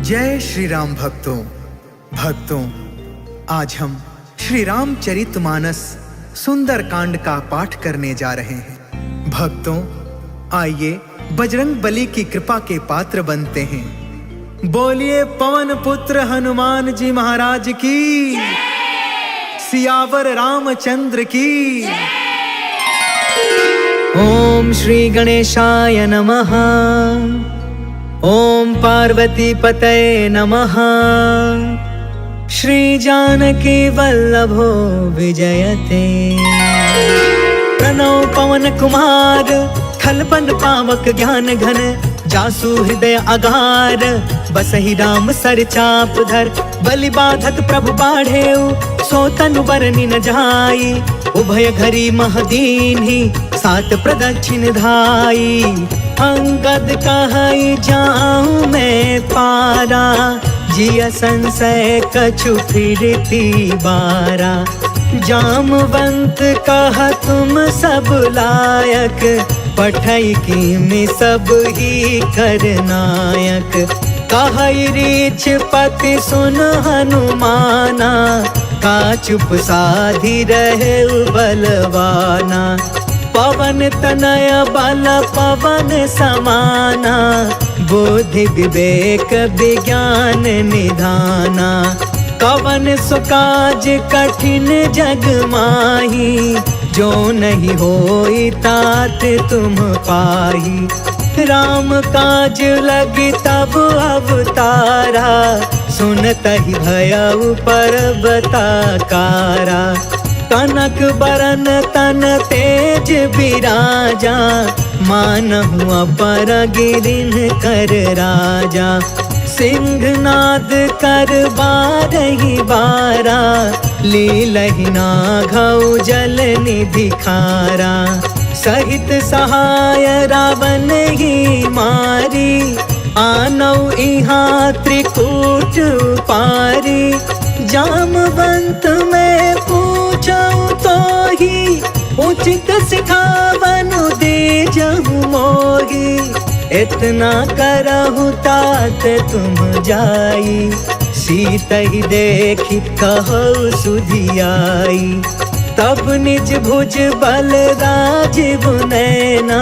जय श्री राम भक्तों, आज हम श्री रामचरितमानस सुंदर कांड का पाठ करने जा रहे हैं। भक्तों, आइए बजरंग बली की कृपा के पात्र बनते हैं। बोलिए पवन पुत्र हनुमान जी महाराज की, सियावर रामचंद्र की। ओम श्री गणेशाय नमः। ओम पार्वती पतये नमः। श्री जानकी वल्लभो विजयते। प्रणव पवन कुमार, खलबन पावक ज्ञान घन। जासु हृदय अगार, बसहि राम सर चाप धर। बलि बाधक प्रभु बाढ़ेउ, सो तनु बरनि न जाई। उभय घरी महदीन्हि, सात प्रदक्षिण धाई। अंगद कहई जाऊं मैं पारा, जिया संशय कछु फिरती बारा। जामवंत कह तुम सब लायक, पठई की में सब ही करनायक। कहई रीछ पति सुन हनुमाना, का चुप साधी रहे बलवाना। पवन तनय बल पवन समाना, बुद्धि विवेक विज्ञान निधाना। कवन सुकाज कठिन जग माही, जो नहीं होई तात तुम पाही। राम काज लगी तब अवतारा, सुनतहि भयउ पर्वताकारा। कनक बरन तन तेज बिराजा, मानहु अपर गिरिन कर राजा। सिंहनाद कर बारहि बारा, लीलहि नाघउ जल निधि खारा। सहित सहाय रावण ही मारी, आनौ इहाँ त्रिकूट पारी। जामवंत में पूछऊं तो ही, उचित सिखावनु दे जहु मोही। इतना करहु तात तुम जाई, सीतहि देखी कहु सुधियाई। तब निज भुज बल राजीव नैना,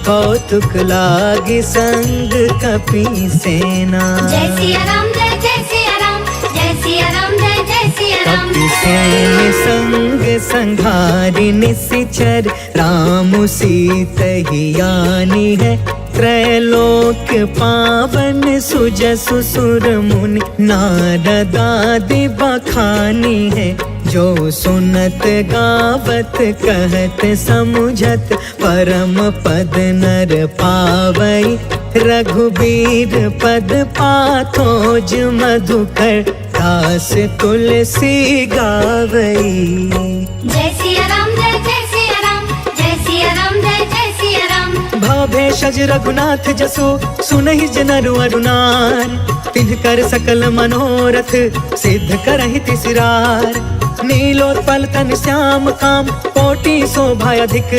कौतुक लागी संग कपि सेना। जय सिया राम, जय सिया राम, जय सिया राम, जय सिया राम। कपि सेन संग संघारि निशिचर, राम सीतहि आनी है। त्रैलोक पावन सुजसु सुर मुनि, नारद आदि बखानी है। जो सुनत गावत कहत समुझत, परम पद नर पावई। रघुबीर पद पाथोज मधुकर, दास तुलसी गावई। जय सिया राम, जय सिया राम, जय सिया राम, जय सिया राम। भवभेषज रघुनाथ जसु, सुनहि जनरु अरुनार। तिन्ह कर सकल मनोरथ, सिद्ध करहि तिसरार। नीलोत्पल तन श्याम काम, कोटि शोभा अधिक।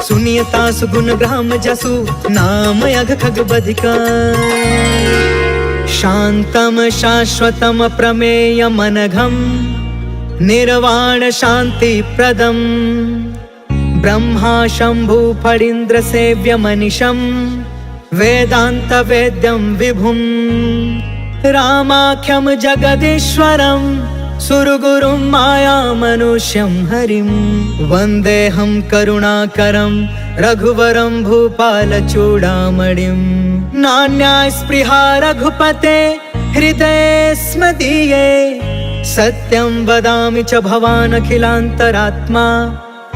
सुनियता सुगुण ब्रह्म जसु, नाम अघ खग बधिका। शांतम शाश्वतम प्रमेय मनघम, निर्वाण शांति प्रदम। ब्रह्मा शंभु फणीन्द्र सेव्य मनिषम, वेदांत वेद्यम विभुम। रामाख्यम जगदीश्वरम, सुरगुरुं माया मनुष्यं हरिं। वन्देऽहं करुणाकरं, रघुवरं भूपाल चूडामणिं। नान्या स्पृहा रघुपते, हृदये स्मदीये। सत्यं वदामि च भवान् अखिलान्तरात्मा,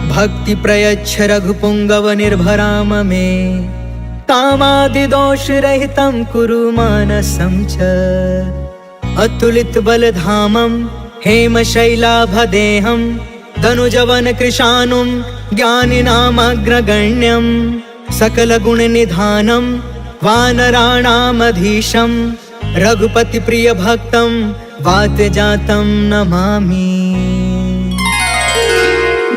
भक्ति प्रयच्छ रघुपुङ्गव निर्भराम मे। कामादिदोष रहितं कुरु मानसं च, अतुलित बलधामं हेम शैलाभदेहं। तनुजवन कृशानुं, ज्ञानिनामग्रगण्यं। सकल गुण निधानं, वानराणामधीशं। रघुपति प्रिय भक्तं, वातजातं नमामि।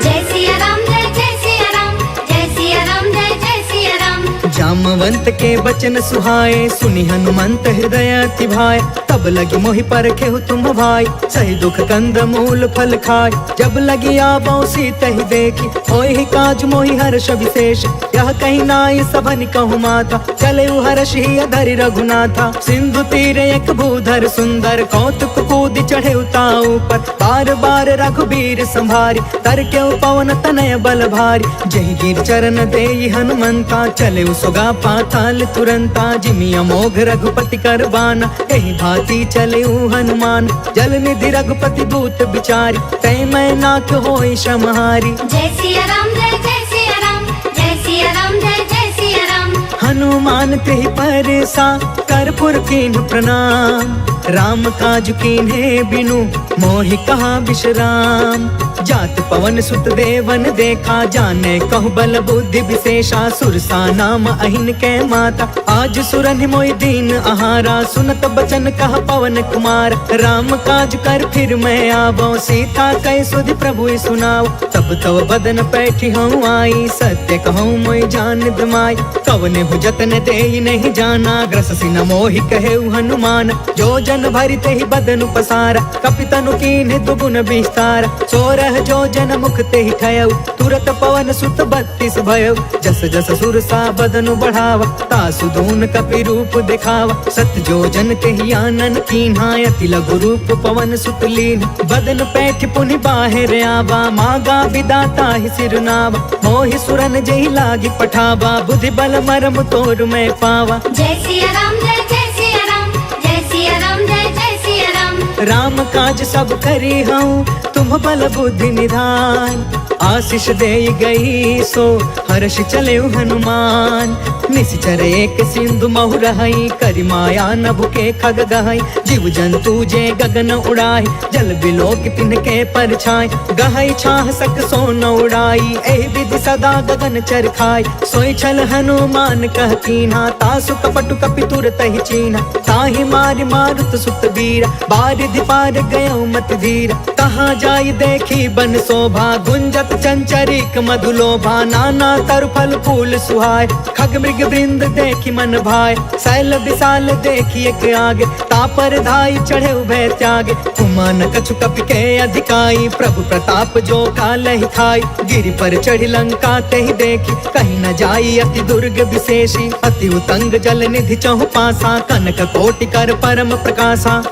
जय सिया राम, जय सिया राम, जय सिया राम, जय सिया राम। जामवंत के बचन सुहाए, सुनि हनुमंत हृदय अति भाए। तब लगी मोहि परखे हो तुम भाई, सही दुख कंद मूल फल खाए। जब लगी आबो सीतहि देखी, होहि काज मोहि हर्ष विशेष। यह कहीं नाई सबनि कहु माथा, चले हर्ष ही अधरि रघुनाथा। सिंधु तीर एक भूधर सुंदर, कौतुक कूद चढ़े ताऊ पर। बार बार रघुबीर संभारी, तर के पवन तनय बल भारी। जहि गिर चरण देई हनुमंता, चले सुगा पाताल तुरंता। जिमि अमोघ रघुपति कर बाना, एहि भांति चले हनुमान। जल निधि रघुपति दूत बिचारी, तै मैं नाथ होई समहारी। जय सिया राम जय जय सिया राम, जय सिया राम जय जय सिया राम। हनुमान तेहि परसा, कर्पूर कीन्ह प्रणाम। राम काज कीन्हे बिनु, मोहि कहा विश्राम। जात पवन सुत देवन देखा, जाने कहु बल बुद्धि विशेषा। सुरसा नाम अहिन के माता, आज सुरनि मोहि दीन आहारा। सुनत बचन कहा पवन कुमार, राम काज कर फिर मैं आवो। सीता कै सुधि प्रभु सुनाओ, तब तव बदन पैठी हूँ आई। सत्य कहूँ मोहि जान दमाई, कवने भु जतन देहि नहीं जाना। ग्रससि न मोहि कहे हनुमान, जो जन भरि तेहि बदनु पसारा। कपितनु कीन्हे दुगुन विस्तार, सोरह जो जन मुख तेहि ठयउ। तुरत पवन सुत 32 भयउ, जस जस सुरसा बदनु बढ़ावा। तासु दून कपि रूप दिखावा, सत जो जन तेहि आनन कीन्हा। अति लघु रूप पवन सुत लीन, बदन पैठ पुनि बाहिर आवा। मागा विदाता ही सिरनावा, मोहि सुरन जेहि लागी पठावा। बुद्धि बल मरम तोर मैं पावा। जय सिया राम जय जय सिया राम, जय सिया राम जय जय सिया राम। राम काज सब करी हूँ, तुम बल बुद्धि निधान। आशीष दे गई सो, हर्ष चले हनुमान। निश्चर एक सिंधु महु रहई, करि माया नभु के खग गहई। जीव जंतु जे गगन उड़ाई, जल बिलोक तिनके परछाई। गहई छाह सक सो न उड़ाई, एहि विधि सदा गगन चरखाई। सोई छल हनुमान कह कीन्हा, तासु कपटु कपि तुरत ही चीन्हा। ताहि मारि मारुत सुत वीरा, बारिधि पार गयो मत धीरा। कहाँ जाई देखी बन शोभा, गुंजत चंचरिक मधुलोभा। नाना तरु फल फूल सुहाय, खग मृग वृंद देखी मन भाय। शैल विशाल देखी एक आगे, तापर धाई चढ़े उभय त्यागे। उमान कछु कपि के अधिकाई, प्रभु प्रताप जो कालहि खाई। गिरि पर चढ़ी लंका तेहि देखी, कहीं न जाई अति दुर्ग विशेषी। अति उतंग जल निधि चहु पासा, कनक कोटि कर परम प्रकाशा।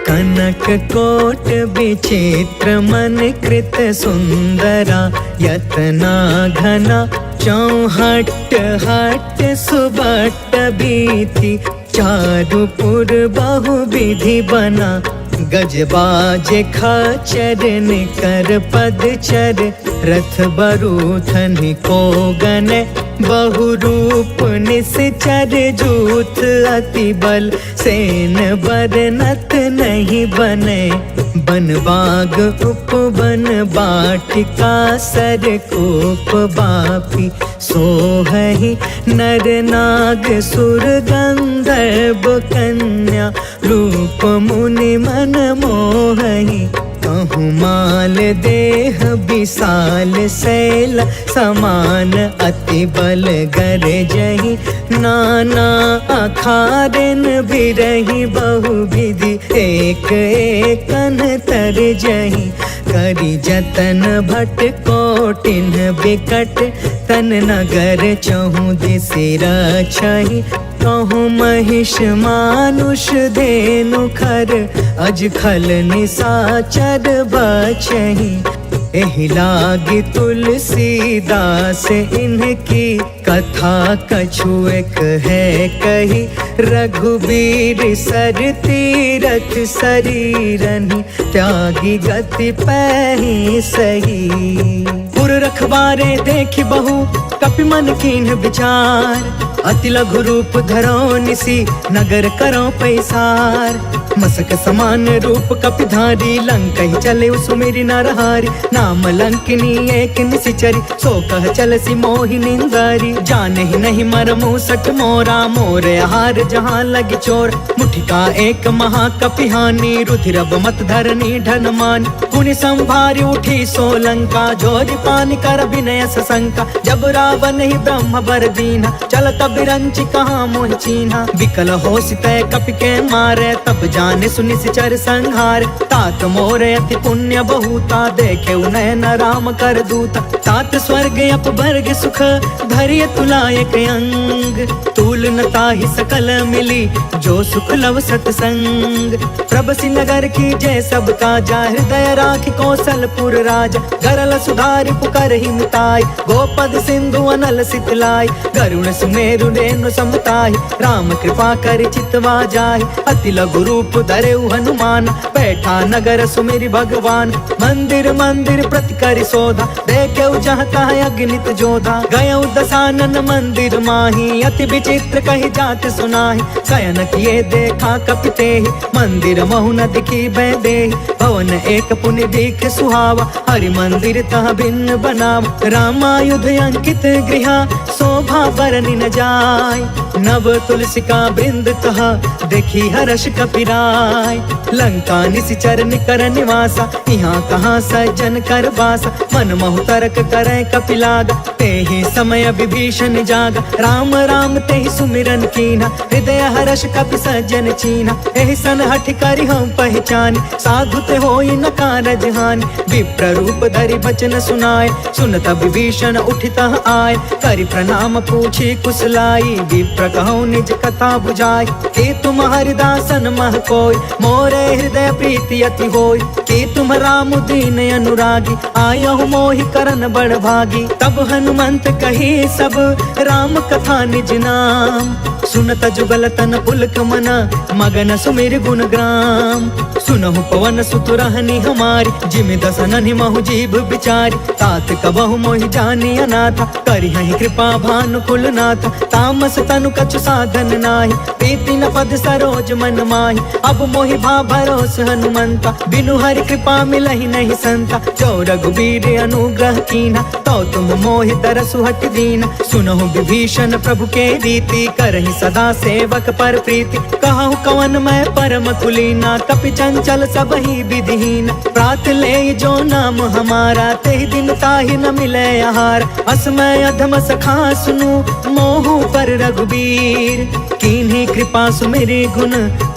कनक कोट विचित्र मन कृत सुंदरा। यतना घना चौहट हट सुबट बीथी। चारु पुर बहु विधि बना, गजबाज खचर निकर पदचर। रथ बरूथन को गन, बहु रूप निश्चर। जूथ अति बल, सेन बरनत नहीं बने। बन बाग उपवन बाटिका, सर कोप बापी। सोहहि नर नाग सुर गंधर्व कन्या। रूप मुनि मन मोहहि, कहूँ माल देह विशाल। शैल समान अति बल गरजहि, नाना अखारन बिरहि। बहु विधि एक एकन तरजहि। करि जतन भट कोटिन बिकट, तन नगर चहु दिसि रछहि। कहूँ महिष मानुष धेनु खर, अज खल निसाचर बचहि। एहि लागी तुलसीदास इनकी, कथा कछु एक है कही। रघुबीर सर तीरथ शरीरनि, त्यागी गति पैहि सही। पुर रखवारे देखि बहु, कपि मन कीन्ह विचार। अति लघु रूप धरो निसी, नगर करो पैसार। मसक समान रूप कपिधारी, लंकहि चले सुमिरि नरहारी। नाम लंकिनी एक निशिचरी, सो कह चलसी मोहि निंदारी। जानहि नहीं मरमु सठ मोरा, मोर आहार जहाँ लगी चोर। मुठिका एक महाकपिहानी, रुधिरब मत धरनी ढन मान। पुनि संभारी उठी सो लंका, जोरि जान कर विनय सशंका, जब रावण ही ब्रह्म बर दीना, चलत बिरंच कहाँ मोह चीन्हा। विकल हो सितय कपि के मारे, तब जाने सुनि सिचर संहार। तात मोरे अति पुण्य बहुता, देखे नयन राम कर दूता। तात स्वर्ग अपवर्ग सुख, धैर्य तुलायक अंग। तूल न ताहि सकल मिली, जो सुख लव सतसंग। प्रभसि नगर की जय सब काजा, हृदय राखि कौशलपुर राजा। गरल सुधारि पुकर ही मिताई, गोपद सिंधु अनल सितलाई। गरुण सुमेरु रेणु समताई, राम कृपा कर चितवा जाहि। अति लघु रूप धरेउ हनुमान, बैठा नगर सुमिरि भगवान। मंदिर मंदिर प्रति करि सोधा, देखेउ जहाँ तहाँ अगणित जोधा। गयउ दसानन मंदिर माही, अति विचित्र कही जात सुनाहि। शयन किए देखा कपि तेहि, मंदिर महु न दिखी बैदेहि। भवन एक पुनि दीख सुहावा, हरि मंदिर तह भिन्न बनावा। रामायुध अंकित गृहा, शोभा बरनि न जाय। नव तुलसिका बृंद तह, देखी हर्ष कपिराय। लंका निशिचर निकर निवासा, यहाँ कहाँ सज्जन कर बासा। मन महु तर्क करे कपिलागा, तेहि समय विभीषण जागा। राम राम तेहि सुमिरन कीन्हा, हृदय हर्ष कपि सज्जन चीन्हा। एहि सन हठि करि हम पहचानी, साधु ते होई न कारज हानि। विप्र रूप धरि बचन सुनाए, सुनत विभीषण उठितः आए। करि प्रणाम पूछी कुशलाई, विप्र कहौ निज कथा बुझाई। के तुम हरिदासन मह कोय, मोरे हृदय प्रीति अति होय। के तुम राम दीन अनुरागी, आयहु मोहि करन बड़ भागी। तब हनुमंत कही सब, राम कथा निज नाम। सुनत जुगल तन पुलक मना, मगन सुमिर गुण ग्राम। सुनहु पवन सुत रहनी हमारी, जिमि दसन महु जीव बिचारी। तात कबहु मोहि जानी अनाथा, करिहहि कृपा भानुकुल नाथा। तामस तनु कछु साधन नाही, प्रीति न पद सरोज मन माही। अब मोहि भा भरोस हनुमंता, बिनु हरि कृपा मिलहि नहीं संता। जो रघुबीर अनुग्रह कीन्हा, तो तुम मोहि तरसु हट दीना। सुनहु विभीषण प्रभु के रीति, करहि सदा सेवक पर प्रीति। कहु कवन मैं परम कुलीना, कपि चंचल सब ही विधिहीन। प्रात ले जो नाम हमारा, तेहि दिन ताहि न मिले आहार। असमय अधम सखा सुनु, मोहु पर रघुबीर। कीन्ही कृपा सुमिरि गुण,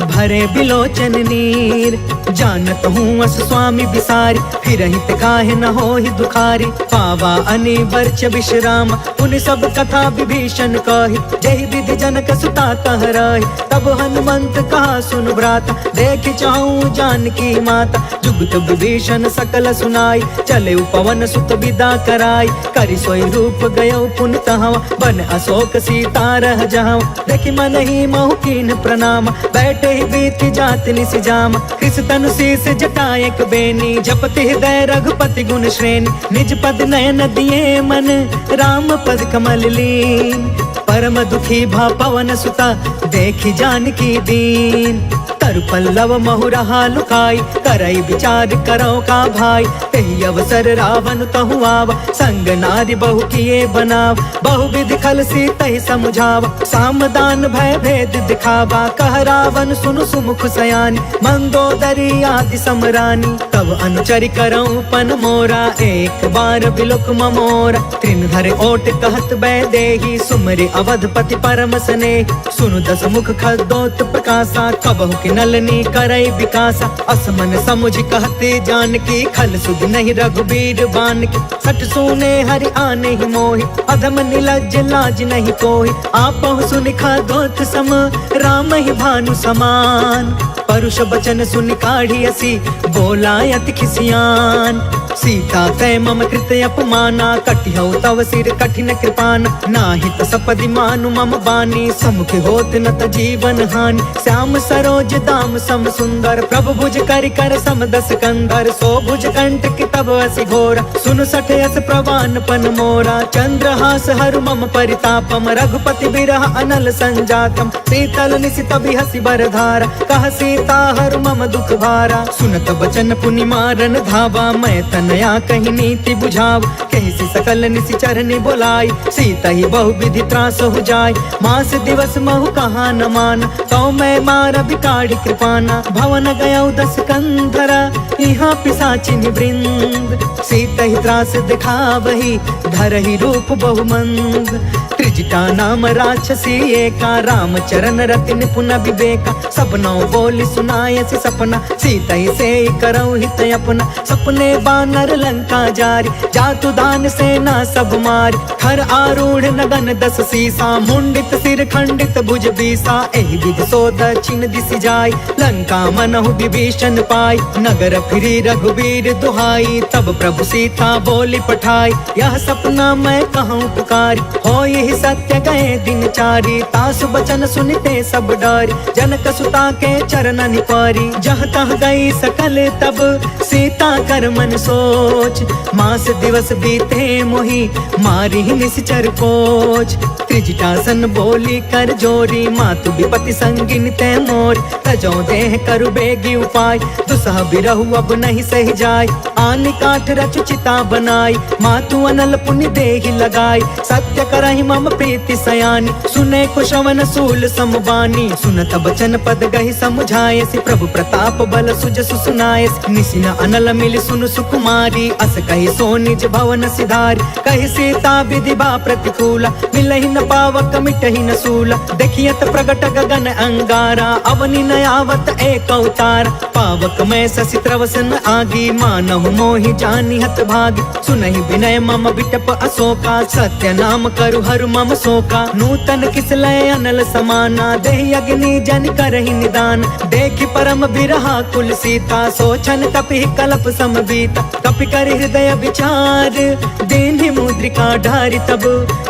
भरे बिलोचन नीर। जानत हूँ अस स्वामी बिसारी, फिर हित काहे न होहि दुखारी। पावा अनिवर्च विश्राम, उन सब कथा विभीषण कही। जहि विधि जनक सुता तह रही, तब हनुमंत कहा सुन भ्राता। देख चाहूं जानकी माता, जुगत विभीषण सकल सुनाई। चले पवन सुत विदा कराई, करि सोई रूप गयो पुन तहवा। बन अशोक सीता रह जावा, देखि मन ही महु कीन प्रणाम। बैठे ही बीत जात निस जामा, कृष तनु शीस जटायक बेनी। जपति हृदय रघुपति गुण श्रेणी, निज पद नयन दिए मन, राम पद कमल लीन। परम दुखी भा पवन सुता, देखी जानकी दीन। तरु पल्लव महु रहा लुकाई, करई विचार करो का भाई। तेहि अवसर रावण तहु आवा, संग नारी बहु किए बनाव। बहुविधि खल सीतहि समुझावा, सामदान भय भेद दिखावा। कह रावण सुनु सुमुख सयानी, मंदोदरी आदि समरानी। तब अनुचरि करऊं पन मोरा, एक बार बिलुक ममोरा। तृण धरे ओट कहत बैदेही, सुमरि अवधपति परम स्नेही। सुनु दस मुख खदोत प्रकाशा, कबहु कि नलनी करई विकासा। असमन समुझ कहते जानकी, खल सुध नहीं रघुबीर बान की। सठ सुने हरि आने ही मोहि, अधम निलज्ज लाज नहीं कोहि। आपहु सुनि खदोत सम, राम ही भानु समान। परुष बचन सुनि काढ़ी असी, बोला अति खिसियान। सीता तय मम कृत अपमाना, कटिहउ तव सिर कठिन कृपाना। नाहित सपदि मानु मम बानी, समुख होत न त जीवन हानि। श्याम सरोज दाम सम सुंदर, प्रभु भुज करि कर सम दस कंधर। सो भुज कंटक तब असि घोरा, सुन सठ यस प्रवान पन मोरा। चंद्रहास हरु मम परितापम, रघुपति बिरह अनल संजातम। शीतल निशित बिहसि बरधारा, कह सीता हरु मम दुख भारा। सुनत बचन पुनि मारन धावा, मैं तन नया कहीं नीति बुझाव, कैसी सकल निशिचर नि बोलाई, सीता ही बहु विधि त्रास हो जाय, मास दिवस महु कहा न मान, तो मैं मार बिकाड़ी कृपाना, भवन गया 10 कंधरा, यहाँ पिशाचिन वृंद, सीता ही त्रास दिखावही, धर ही रूप बहुमंद, त्रिजटा नाम राक्षसी एका, राम चरण रति निपुण विवेका, सपनों बोली सुनाए से सपना, सीता ही से करऊ हित अपना, सपने बानर लंका जारी, जातु दान सेना सब मारी, हर आरूढ़ नगन 10 सीसा, मुंडित सिर खंडित भुज बीसा, एहि विधि सो दक्षिण दिश जाय, लंका मनहु विभीषण पाई, नगर फिरी रघुवीर दुहाई, तब प्रभु सीता बोली पठाई, यह सपना मैं कहूँ पुकारी, हो यही सत्य गए दिन चारी, तासु बचन सुनते सब डरी, जनक सुता के चरण निपारी, जह तह गई सकल तब सीता कर मन सोच, मास दिवस बीते मोही मारी निश्चर कोच, त्रिजटासन बोली कर जोरी, मातु विपति संगिन ते मोर, तजो देह करु बेगी उपाय, दुसह बिरहु अब नहीं सही जाय, आन काठ रचु चिता बनाई, मातु अनल पुण्य देहि लगाई, सत्य करहि मम प्रीति सयानी, सुने कुशवन सूल समबानी, सुनत बचन पद गहि समझाए, प्रभु प्रताप बल सुजसु सुनाए, निसिन अनल मिल सुन सुकुमारी, अस कहि सो निज भवन सिधारी, कहि सीता विधि बा प्रतिकूला, मिलहि न पावक मिटहि न सूला, देखियत प्रगट गगन अंगारा, अवनि न आवत एक अवतार, पावक में शशि त्रवसन आगी, मानहु मोहि जानि हत भागी, सुनहि विनय मम बिटप अशोका, सत्य नाम करु हरु मम शोका, नूतन किसलय अनल समाना, देहि अग्नि जन करहि निदान, देखि परम बिरहा कुल सीता, सोचन कपि कलप समबीता, कपि कर हृदय विचार, दीन्हि मुद्रिका ढारि तब,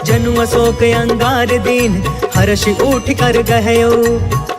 जनु अशोक अंगार दीन, हर्षि उठ कर गहयो,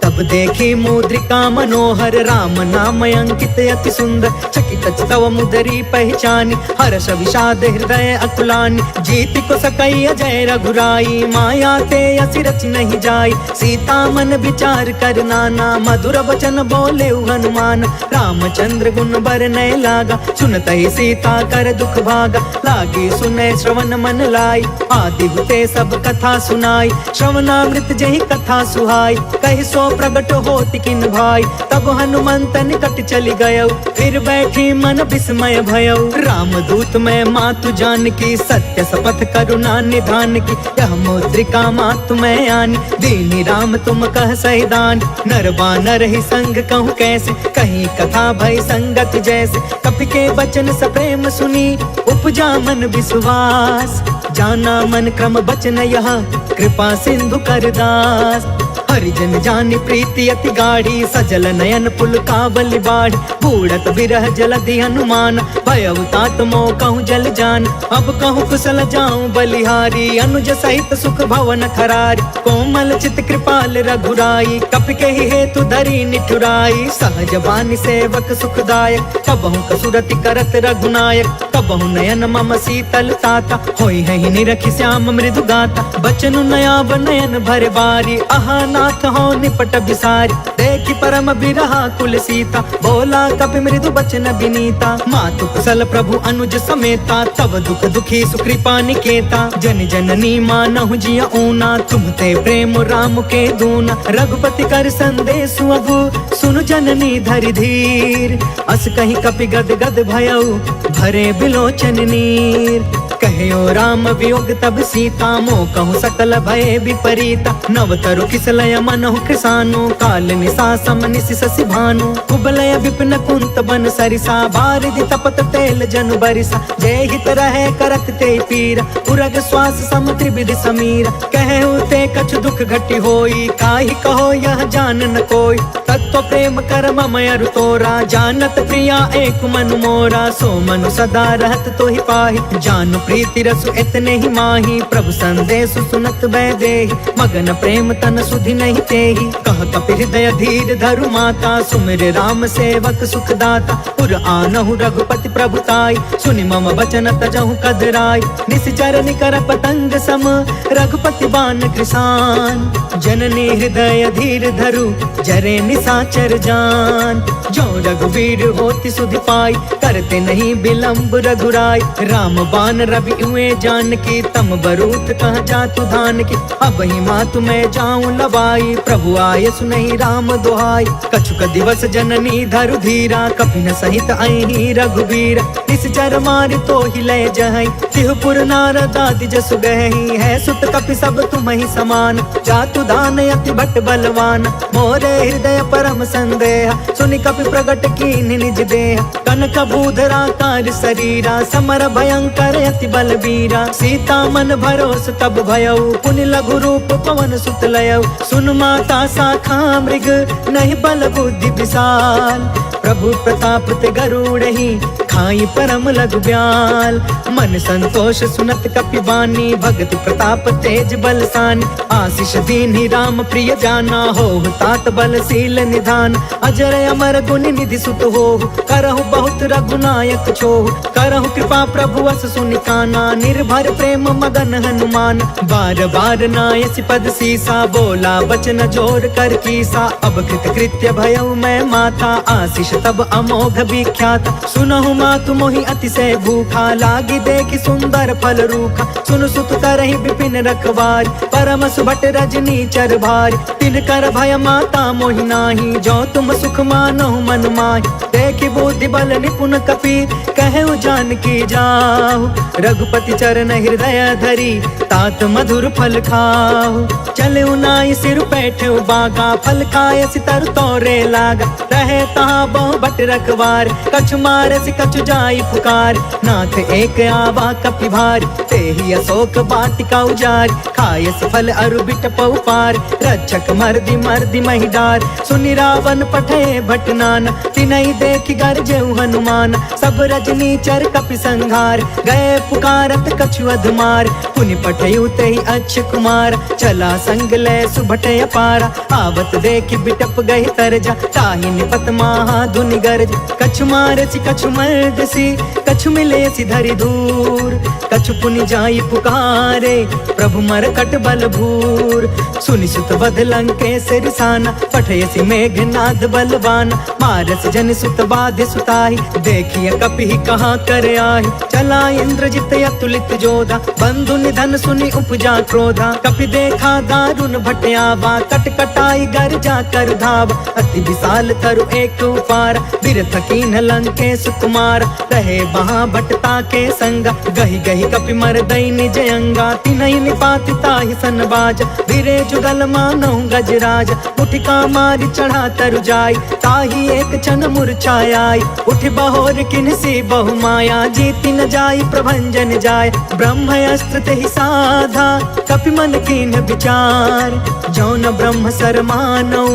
तब देखी मुद्रिका मनोहर, राम नाम अंकित अति सुंदर, चकित तव मुदरी पहचानी, हर्ष विषाद हृदय अकुलानी, जीति को सकई अजय रघुराई, माया ते असि रच नहीं जाई, सीता मन विचार कर नाना, मधुर वचन बोले हनुमान, रामचंद्र गुण बरनय लागा, सुनत ही सीता कर दुख भागा, लागी सुनय श्रवण मन लाई, आदि हुते सब कथा सुनाई, श्रवणामृत जहि कथा सुहाई, कहि सो प्रगट होति किन भाई, तब हनुमंत निकट चली गयो, फिर बैठी मन विस्मय भयो, राम दूत में मातु जान की, सत्य शपथ करुणा निधान की, यह मुद्रिका मातु में आनी, दीनी राम तुम कह सहिदान, नर बानर ही संग कहूँ कैसे, कहीं कथा भई संगत जैसे, कपि के बचन सप्रेम सुनी, उपजा मन विश्वास, जाना मन क्रम बचन यह, कृपा सिंधु करदास, हरिजन जानि प्रीति अति गाढ़ी, सजल नयन पुल कावल बाढ़, बूढ़त बिरह जलधि हनुमान, भयउ तात मोह कहूँ जल जान, अब कहूँ कुशल जाऊं बलिहारी, अनुज सहित सुख भवन खरारी, कोमल चित कृपाल रघुराई, कपि कहि हेतु धरी निठुराई, सहज बानी सेवक सुखदायक, कबहु कसुरति करत रघुनायक, कबहु नयन मम शीतल ताता, होई है निरखि श्याम मृदु गाता, बचनु नयाब नयन भर बारी, आहा नाथ हो निपट बिसारी, देखि परम बिरहा कुल सीता, बोला कपि मृदु बचन विनीता, मातु कुशल प्रभु अनुज समेता, तब दुख दुखी सुकृपा निकेता, जन जननी मानहु जिया ऊना, तुमते प्रेम राम के दूना, रघुपति कर संदेशु अगु, सुनु जननी धरि धीर, अस कहीं कपि गद गद भयउ, भरे बिलोचन नीर, कहो राम वियोग तब सीता, मोह कहूँ सकल भय विपरीता, नव तरु किसलय मनहु कृसानु, काल निशा सम निशि शशि भानु, कुबलय विपिन कुंत बन सरिसा, बारिधि तपत तेल जनु बरिसा, जय हित रहे करत ते पीरा, उरग श्वास सम त्रिविधि समीरा, कहु ते कछु दुख घटी होई, काहि कहो यह जान न कोई, तत्व प्रेम कर ममय तोरा, जानत प्रिया एक मनु मोरा, सो मनु सदा रहत तो ही पाहि, जानु प्रीति रसु इतने ही माही, प्रभु संदेश सुनत बै देहि, मगन प्रेम तन सुधि नहीं तेहि, कह कपि हृदय धीर धरु माता, सुमिर राम सेवक सुखदाता, पुर आनहु रघुपति प्रभुताई, सुनि मम बचन तजहु कदराई, निश्चर निकर पतंग सम, रघुपति बान कृसान, जननी हृदय धीर धरु, जरे निशाचर जान। जो रघुवीर होती सुधि पाई, करते नहीं विलंब रघुराई। राम बान रवि हुए जान की, तम बरूत कह जा तू धान की। अब ही मात मैं जाऊं लबाई, प्रभु आय सुनहि राम दुहाई। कछुक दिवस जननी धरु धीरा, कपिन सहित आई रघुवीर। निश्चर मारि तो ही ले जहई, तिहुपुर नारद आदि जसु गहई। है सुत कपि सब तुम ही समान, जातु दान अति भट बलवान। मोरे हृदय परम संदेह, सुनि कपि प्रगट कीन्हि निज देह। कनक बूधरा कार शरीरा, समर भयंकर अति बलबीरा। सीता मन भरोस तब भयउ, पुनि लघु रूप पवन सुत लयउ। सुन माता शाखा मृग, नहीं बल बुद्धि विशाल। प्रभु प्रताप ते गरुड़हि, खाई परम लघु ब्याल। मन संतोष सुनत कपि बानी, भगति प्रताप तेज बलसानी। आशीष दीन्हि राम प्रिय जाना, होहु तात बलशील निधान। अजर अमर गुनि निधि सुत होहु, करहु बहुत रघुनायक छोहु। करहु कृपा प्रभु अस सुनि काना, निर्भर प्रेम मगन हनुमान। बार बार नायसि पद सीसा, बोला बचन जोर कर कीसा। अब कृत कृत्य भयउ मैं माता, आशीष तब अमोघ विख्यात। सुनहु मातु मोहि अतिशय भूखा, लागी देखि सुंदर फल रूखा। सुन सुत करहि विपिन रखवार, परम सुभट रजनी चर भार। तिनकर भय माता मोहि नाही, जो तुम सुख मानहु मन माहि। देखि बुद्धि बल निपुण कपि, कहु जानकी जाहु। रघुपति चरण हृदय धरी, तात मधुर फल खाहु। चले नाई सिर बैठे बागा, फल खाए सितर तोरे लागा। रहे तहाँ बहु भट रखवार, कछु मारसि कछु जाई पुकार। नाथ एक आवा कपि भारी, तेहि अशोक वाटिका उजारी। खायस फल अरु बिटपउ पार, रक्षक मर्दि मर्दि महि डार। सुनि रावण पठे भट नाना, तिनहि देखि गरजेउ हनुमान। सब रजनी चर कपि संघार, गए पुकारत कछु अधमार। पुनि पठेउ तेहि अक्ष कुमार, चला संग ले सुभट अपारा। आवत देखि बिटप गहि तरजा, ताहि निपत महा धुनि गरज। कछु मारसि कछु मर्दसि, कछु मिलेसि धरि धूर। कछु पुनि जाई पुकारे, प्रभु मरकट बल भूर। सुनि सुत वध लंकेश रिसाना, पठयसि मेघनाद बलवान। मारस जन सुत बाधे सुताहि, देखिए कपि कहाँ कर आहि। चला इंद्रजित अतुलित जोधा, बंधु निधन सुनि उपजा क्रोधा। कपि देखा दारुण भट आवा, कट कटाई गर्जा कर धावा। अति विशाल तरु एक उपार, बिरथ कीन्ह लंकेश कुमार। रहे वहाँ भटता के संगा, गहि गहि कपि मरदई निज अंगा। तिनहि निपाति ताहि सन बाज, बिरे जुगल मानहु गजराज। उठिका मारि चढ़ा तरु जाई, ताहि एक क्षण मूर्छाई। उठ बहोर किन्सी बहु माया, जीति न जाई प्रभंजन जाय। ब्रह्म अस्त्र तेहि साधा, कपि मन कीन्ह विचार। जौन ब्रह्म सर मानौ,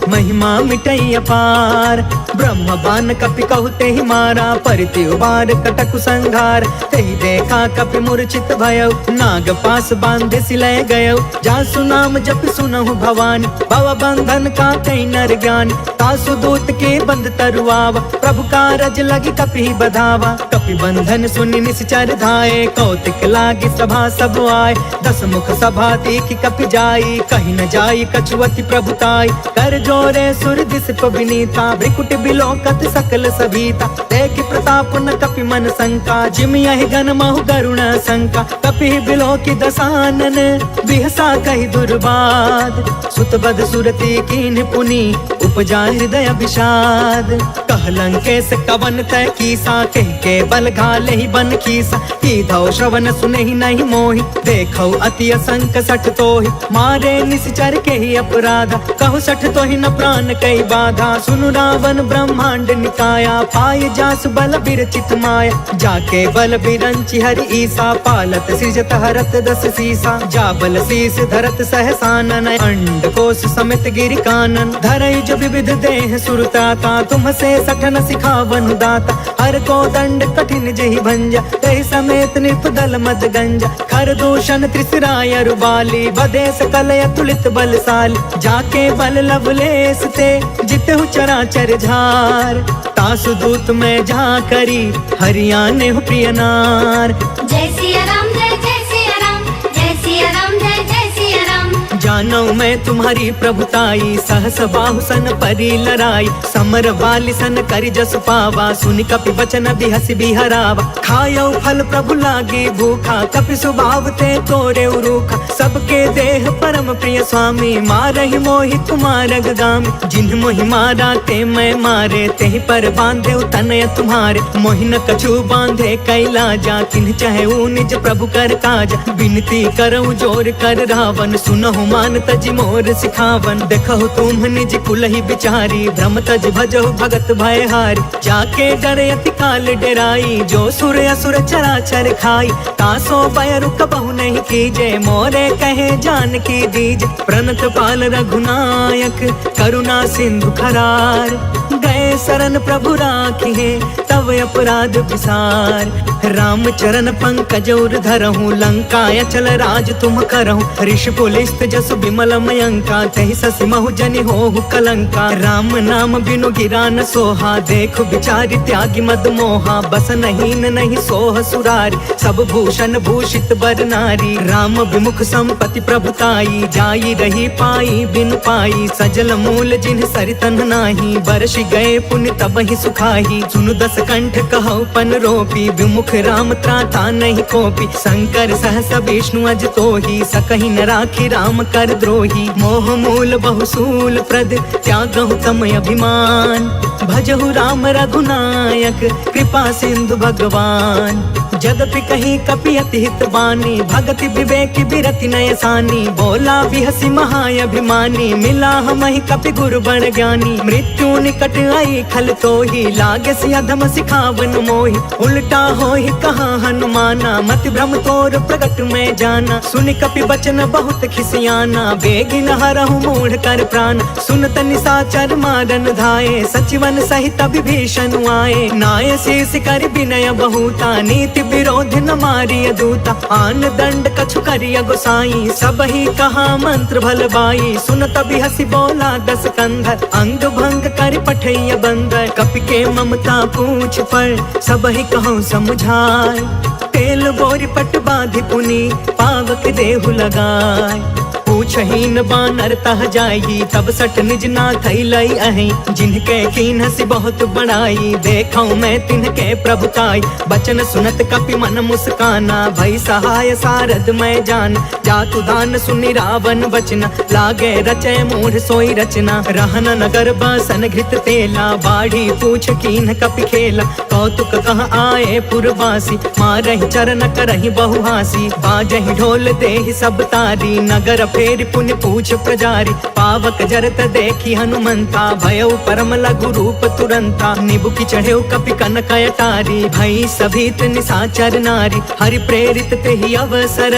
महिमा मिटई अपार। ब्रह्म बान कपि कहु तेहि मारा, परिति उबार कटकु संघार। तेहि देखा कपि मूर्छित भयउ, नाग पास बांधे सिलय गयउ। जासु नाम जप सुनहु भवानी, भव बंधन का कई नर ज्ञानी। तासु दूत के बंध तरुआवा, प्रभु कारज लगी कपि बधावा। कपि बंधन सुनि निश्चर धाये, कौतिक लागी सभा सब आए। दस मुख सभा देखि कपि जाई, कहीं न जाई कछुअति प्रभुताई। कर जोरे सुर दिसप विनीता, भ्रिकुट बिलोकत सकल सभीता। देखि प्रताप न कपि मन शंका, जिम यहि गन महु गरुण शंका। कपि बिलोकि दसानन, बिहसा कहि दुर्बाद। सुत बद सुरति कीन्ह पुनि, उपजा हृदय विषाद। कह लंकेश कवन तय कीसा, कहि के बल घाले ही बन खीसा। कीधौ श्रवण सुनहि नहीं मोहि, देखौ अति असंक सठ तोहि। मारे निश्चर के ही अपराधा, कहु सठ तोहि न प्राण कई बाधा। सुनु रावण ब्रह्मांड निकाया, पाय जासु बल बिरचित माया। जाके बल बिरंचि हरि ईसा, पालत सृजत हरत दस सीसा। जा बल शीस धरत सहसानन, अंड कोश समित गिरि कानन। धरई जो विविध देह सुरताता, तुम से सठन सिखावन दाता। हर को दंड कठिन जहि भंजा, तहि समेत नृप दल मद गंजा। खर दूषण त्रिसराय रुबाली, बदे सकल अतुलित बलशाली। जाके बल लवलेस ते, जितहु चराचर झार। तासु दूत में जा करी, हरियाणे हो प्रिय नार। जय सिया राम, जय जय सिया राम, जय सिया राम, जय जय सिया राम। जा जानऊ मैं तुम्हारी प्रभुताई, सहस बाहु सन परी लड़ाई, समर वाली सन करि जस पावा, सुनि कपि वचन बिहसि बिहरावा। खायौ फल प्रभु लागी भूखा, कपि स्वभाव ते तोरे उरूखा, सबके देह परम प्रिय स्वामी, मारहि मोहि तुम्हारग गामी। जिन्ह मोहि मारा ते मैं मारे, तेहि पर बांधे तनय तुम्हारे, मोहि न कछु बांधे कैलाजा, किन्ह चाहे निज प्रभु कर काज। विनती करऊं जोर कर रावण, सुनहु मान तज मोर सिखावन। देखहु तुम निज कुलहि बिचारी, भ्रम तज भजहु भगत भय हारी। जाके डरे अति काल डेराई, जो सुर असुर चराचर खाई। तासो भय रुक बहु नहीं कीजे, मोरे कहे जान की दीज। प्रणत पाल रघुनायक, करुणा सिंधु खरार, गए शरण प्रभु राखी है, तब अपराध विसार। राम चरण पंकज उर धरहूँ, लंका अचल राज तुम करहूँ। ऋषि पुलिस्त जस विमल मयंका, तहि ससि महु जनि होहु कलंका। राम नाम बिनु गिरा न सोहा, देख विचारि त्यागी मद मोहा। बस नहीं सोह सुरारी, सब भूषण भूषित बर नारी। राम विमुख संपत्ति प्रभुताई, जाई रही पाई बिनु पाई। सजल मूल जिन्ह सरितन नाही, बरसि गए पुण्य तब ही सुखाही। सुनु दस कंठ कहौ पन रोपी, विमुख राम त्राता नहीं कोपी। शंकर सहस विष्णु अज तोही, सकहि न राखी राम कर द्रोही। मोह मूल बहुसूल प्रद, त्यागहु तम अभिमान। भजहु राम रघुनायक, कृपा सिंधु भगवान। जदपि कहीं कपि अति हित बानी, भगति विवेक बिरति नय सानी। बोला बिहसि महाअभिमानी, मिला हमहि कपि गुरु बड़ ज्ञानी। मृत्यु निकट आई खल तोही, लागे सि अधम सिखावन मोही। उल्टा होहि कहाँ हनुमाना, मति भ्रम तोर प्रगट में जाना। सुनि कपि बचन बहुत खिसियाना, बेगिन हरहु मूढ़ कर प्राण। सुनत निशाचर मारन धाये, सचिवन सहित विभीषण आए। नाय शीस कर विनय बहुता, नीति विरोध न मारिय दूता। आन दंड कछु करिय गोसाई, सब ही कहा मंत्र भल बाई। सुनत बिहसि बोला दस कंधर, अंग भंग कर पठैय बंदर। कपि के ममता पूछ पर, सब ही कहूँ समझाए। तेल बोरी पट बांधि पुनि, पावक देहु लगाए। पूछहीन बानर तह जाई, तब सठ निज नाथ लई अहि। जिनके कीन हसी बहुत बड़ाई, देखऊं मैं तिनके प्रभुताई। बचन सुनत कपि मन मुस्काना, भई सहाय सारद मैं जान। जातु दान सुनि रावण बचना, लागे रचय मूढ़ सोई रचना। रहन नगर बसन घृत तेला, बाढ़ी पूछ कीन कपि खेला। कौतुक कह आए पुरवासी, मारहि चरण करहि बहु हासी। बाजहि ढोल देहि सब तारी, नगर फेरि पुण्य पूछ प्रजारी। पावक जरत देखी हनुमंता, भयउ परम लघु रूप तुरंता। निबुकि चढ़ेउ कपि कनक अटारी, भई सभीत निशाचर नारी। हरि प्रेरित तेहि अवसर,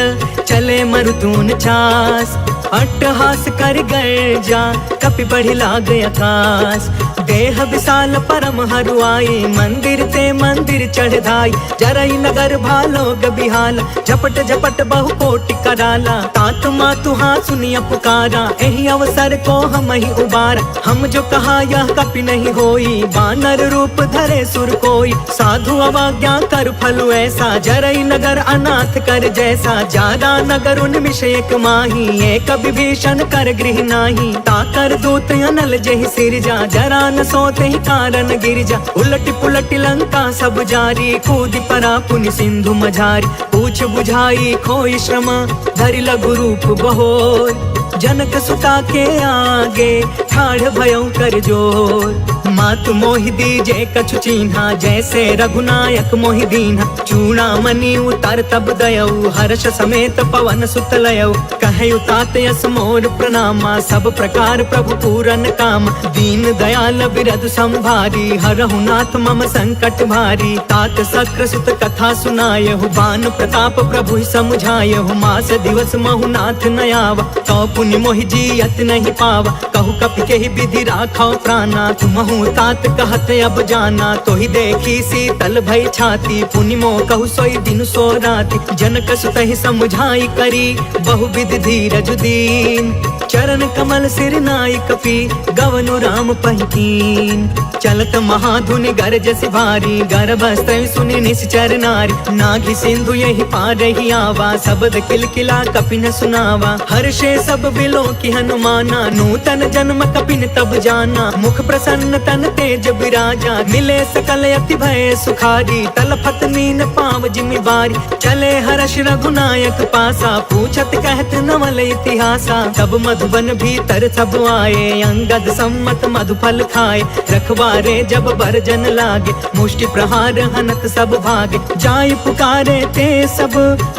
चले मरुतून चास। अट्टहास कर गर्जा, कपि बढ़ि लाग आकाश। देह विशाल परम हरुआई, मंदिर ते मंदिर चढ़ धाई। जरई नगर भालोग बिहाल, झपट झपट बहु कोटि कराला। तात मातु हाँ सुनिया पुकारा, एहि अवसर को हम ही उबारा। हम जो कहा यह कपि नहीं होई, बानर रूप धरे सुर कोई। साधु अवज्ञा कर फलु ऐसा, जरई नगर अनाथ कर जैसा। जादा नगर उन्मिष एक माही, एक विभीषण कर गृह नाही। ताकर दूत अनल जहि सिरजा, जरा न सोते ही कारण गिरजा। उलट पुलट लंका सब जारी, कूदि परा पुनि सिंधु मझारी। पूछ बुझाई खोई श्रम, धरि लघु रूप बहोर। जनक सुता के आगे, ठाढ़ भयउ कर जोर। मातु मोहि दीजे कछु चिन्हा, जैसे रघुनायक मोहि दीन्हा। चूड़ामणि उतर तब दयऊ, हर्ष समेत पवन सुत लयऊ। कहयु तात यस मोर प्रणामा, सब प्रकार प्रभु पूरन काम। दीन दयाल बिरधु संभारी, हरहु नाथ मम संकट भारी। तात सक्र सुत कथा सुनायहु, बान प्रताप प्रभु ही समुझायहु। मास दिवस महु नाथ न आवा, कौ पुनि मोहि जियत नहीं पावा। कहु कपि केहि विधि राखौ प्राणा, तुमहु तात कहत अब जाना। तो ही देखी शीतल भई छाती, पुनि मोह कहु सोई दिन सो राति। जनक सुत ही समुझाई करी, बहु विधि धीरज दीन। चरण कमल सिर नाई कपि गवनु राम पहिकीन चलत महाधुनि गरजसि भारी गर्भस्थ सुनि निश्चर नारी नाघि सिंधु यही पार ही आवा शब्द किलकिला कपिन सुनावा हर्षे सब बिलो की हनुमाना नूतन जन्म कपिन तब जाना मुख प्रसन्न तन तेज विराजा मिले सकल यति भय सुखारी तलफत नीन पाव जिमि बारी चले हर्ष रघुनायक पासा पूछत कहत नवल इतिहासा तब मधुबन भीतर सब आए अंगद सम्मत मधुफल खाए रखवारे जब बरजन लागे मुष्टि प्रहार हनत सब भागे जाय पुकारे ते सब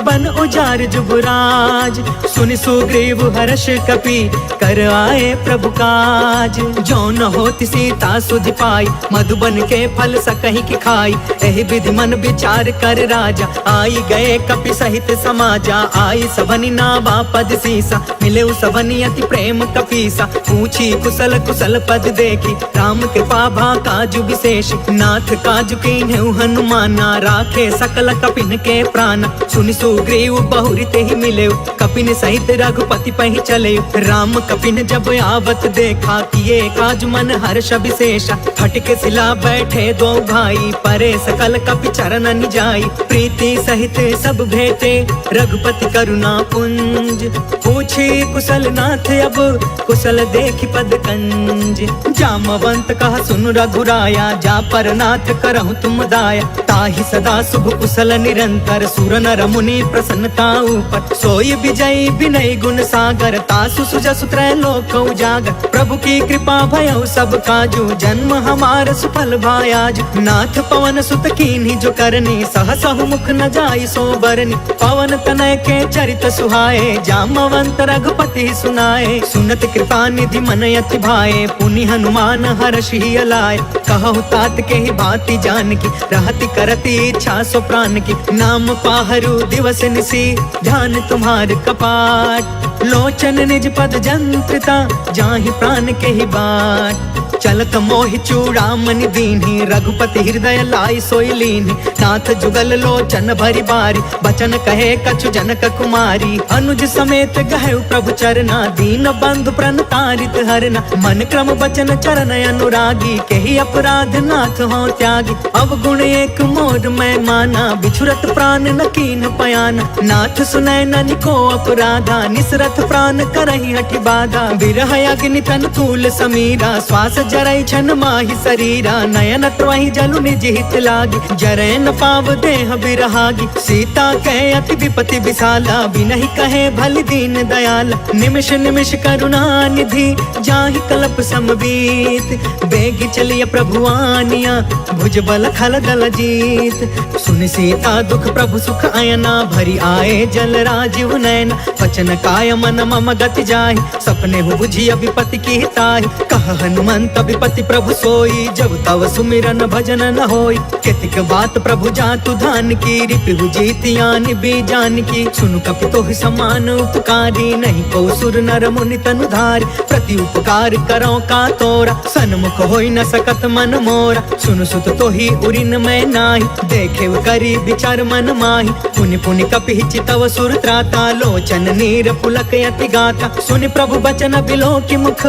बन उजार जुगराज सुनि सुग्रीव हर्ष कपि कर आए प्रभु काज जो न होती सीता सुधि पाई मधुबन के फल सकहि की खाई एहि विधि मन विचार कर राजा आई गए कपि सहित समाजा आई सबनि नावा पद सीसा मिले सबनि अति प्रेम कपीसा पूछी कुशल कुशल पद देखी राम कृपा भा काजु विशेष नाथ काजु कीन्हु हनुमाना राखे सकल कपिन के प्राण सुनि सुग्रीव बहुरी ते ही मिले कपिन सहित रघुपति पहि चले राम कपिन जब आवत देखा किए काज मन हर्ष विशेषा फटके सिला बैठे दो भाई परे सकल कपि चरण निजाई प्रीति सहित सब भेटे रघुपति करुणा पुंज पूछी कुशल नाथ अब कुशल देखी पद कंज जामवंत कहा सुन रघुराया जा पर नाथ करहु तुम दाया ताहि सदा शुभ कुशल निरंतर सुर नर मुनि प्रसन्नता ऊपर सोई विजयी विनय गुण सागर तासु सुजसु त्रैलोक उजागर प्रभु की कृपा भयउ सब काजू जन्म हमार सुफल भायाज नाथ पवन सुत कीन्ही जो करनी सहसहु मुख न जाई सो बरनी पवन तनय के चरित सुहाए जामवंत रघुपति सुनाए सुनत कृपा निधि मन अति भाए पुनि हनुमान हर्षि अलाय कहु तात के ही भांति जान की रहती करती इच्छा सो प्राण की नाम पाहरु दिवस निसी ध्यान तुम्हार कपाट लोचन निज पद जंत्रिता जाहि प्राण के ही बाट चलत मोहि चूड़ामणि दीन्ही रघुपति हृदय लाई सोई लीन्ही नाथ जुगल लोचन भरी बारी बचन कहे कछु जनक कुमारी अनुज समेत गहु प्रभु चरना दीन बंधु प्रण तारित हरना मन क्रम बचन चरण अनुरागी केहि अपराध नाथ हो त्यागी अवगुण एक मोर मैं माना बिछुरत प्राण न कीन पयाना नाथ सुनय ननि को अपराधा निसरथ प्राण करहि हठि बाधा बिरह अग्नि तन तूल समीरा श्वास जरई छन माहि शरीरा नयन त्वहि जलु निज हित लागी जरै न पाव देह बिरहागी सीता कहे अति विपति विशाला बिनहि कहे भल दीन दयाल निमिष निमिष करुणा निधि जाहि कल्प समबीत बेगी चलिय प्रभु आनिया भुज बल खल दल जीत सुनि सीता दुख प्रभु सुख अयना भरी आए जल राजीव नयन वचन काय मन मम गति जाहि सपने हु बुझी विपति की ताहि कह हनुमंत विपति प्रभु सोई जब तव सुमिरन भजन न होई केतिक बात प्रभु जातु धान की रिपु जीतियान बीजान की सुनु कपि तोहि समान उपकारी नहीं को सुर नर मुनि तनु धारि प्रति उपकार करो का तोरा सन्मुख होई न सकत मन मोरा सुनु सुत तोहि उरिन मैं नाही देखे करी विचार मन माही पुनि पुनि कपि चितव सुर त्राता लोचन नीर पुलक यति गाता सुनि प्रभु बचन बिलो की मुख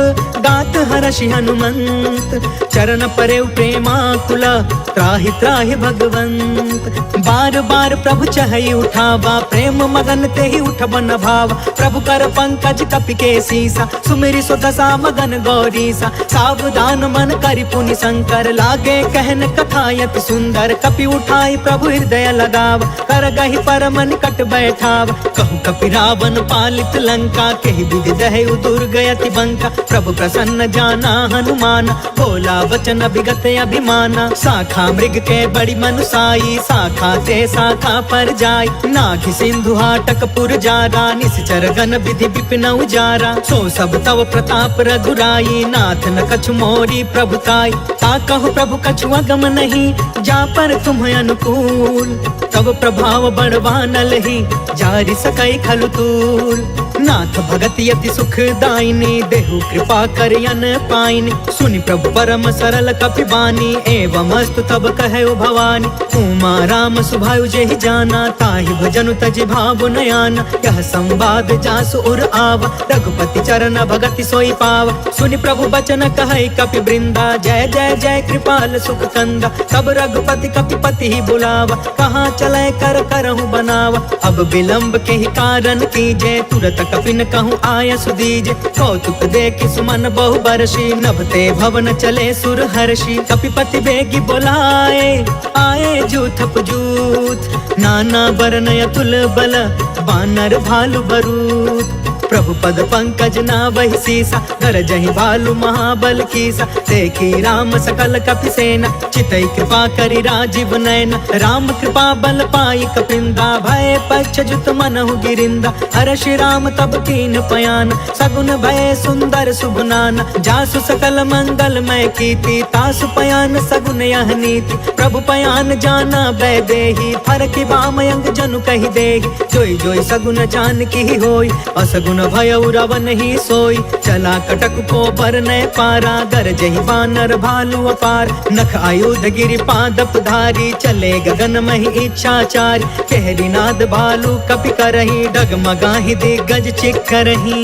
गात हर्षि हनुमंत चरण परे प्रेमाकुला त्राहि त्राहि भगवंत बार बार प्रभु चहई उठावा प्रेम मगन ते ही उठबन भाव प्रभु कर पंकज कपि के सीसा सुमिरि सुदशा मगन गौरीसा सावधान मन करि पुनि शंकर लागे कहन कथायत सुंदर कपि उठाई प्रभु हृदय लगाव कर गहि परम निकट बैठाव कहु कपि रावण पालित लंका केहि विधि दहु दुर्गयति बंका प्रभु प्रसन्न जाना हनुमान बोला वचन विगत अभिमाना शाखा मृग के बड़ी मनुसाई शाखा ते शाखा पर जाय नाघि सिंधु हाटक पुर जारा निश्चर गण विधि विपिन उजारा सो सब तव प्रताप रघुराई नाथ न कछु मोरी प्रभुताई ता कहो प्रभु कछुआ गम नहीं, जा पर तुम अनुकूल। तब प्रभाव बढ़वा न लही, जारी सकई खलु तूल। नाथ भगत यति सुख दायिनी, देहु कृपा करियन पाइनी। सुनि प्रभु परम सरल कपि बानी, एवं अस्तु तब कहे भवानी। उमा राम सुभायु जेहि जाना, ताहि भजनु तजि भाव नयाना। यह संवाद जासु उर आवा, रघुपति चरण भगति सोई पावा। सुनि प्रभु बचन कहै कपि वृंदा, जय जय जय कृपाल सुख कंदा। तब रघुपति कपिपति ही बुलावा, कहाँ चले कर करहु बनावा। अब विलंब के ही कारण कीजे, तुरत कपिन कहूँ आय सुदीजे। कौतुक देखि सुमन बहु बरसी, नभते भवन चले सुर हर्षि। कपिपति बेगी बोलाए, आए जूथप जूथ। नाना बरन अतुल बल, बानर भालु बरूथ। प्रभु पद पंकज नावहि सीसा, गरजहि भालु महाबल कीसा। देखी राम सकल कपि सेना, चितई कृपा करि राजीव नयना। राम कृपा बल पाई कपिंदा, भय पक्ष जुत मनहु गिरिंदा। हर्षि राम तब कीन पयान, सगुन भय सुंदर शुभ नाना। जासु सकल मंगल मय कीर्ति, तासु पयान सगुन यह नीति। प्रभु पयान जाना वैदेही, फरकि बामयंग जनु कहि देहि। जोई जोई सगुन जान की होई, असगुन भयउ रवन ही सोई। चला कटक को बरनय पारा, गरजहि बानर भालु अपार। नख आयुध गिरि पादप धारी, चले गगन महि इच्छाचारी। कहरी नाद भालु कपि करही, डगमगाहि दिग्गज चिक्करही।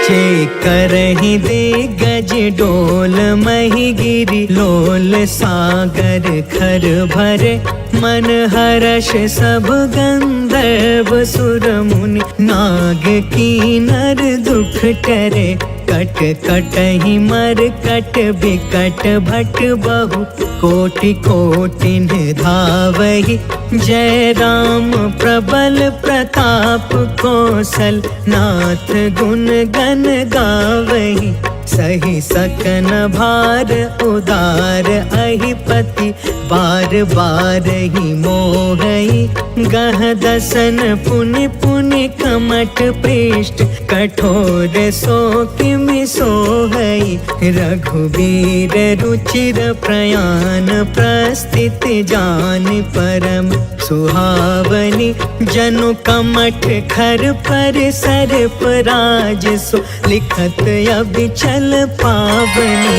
चेकरहि दिग्गज डोल महि गिरि, लोल सागर खर भरे। मन हर्ष सब गंधर्व सुर मुनि, नाग कीनर दुख टरे। कट कटहि मर कट बिकट भट बहु, कोटि कोटि धावहि। जय राम प्रबल प्रताप कौशल, नाथ गुण गण गावहि। सही सकन भार उदार अहिपति, बार बार ही मोहई। गह दसन पुनि पुनि कमठ पृष्ठ, कठोर सो किमि सोहई। रघुवीर रुचिर प्रयाण, प्रस्थित जान परम सुहावनी। जनु कमठ खर पर सर्प राज सो, लिखत अबिचल पावनी।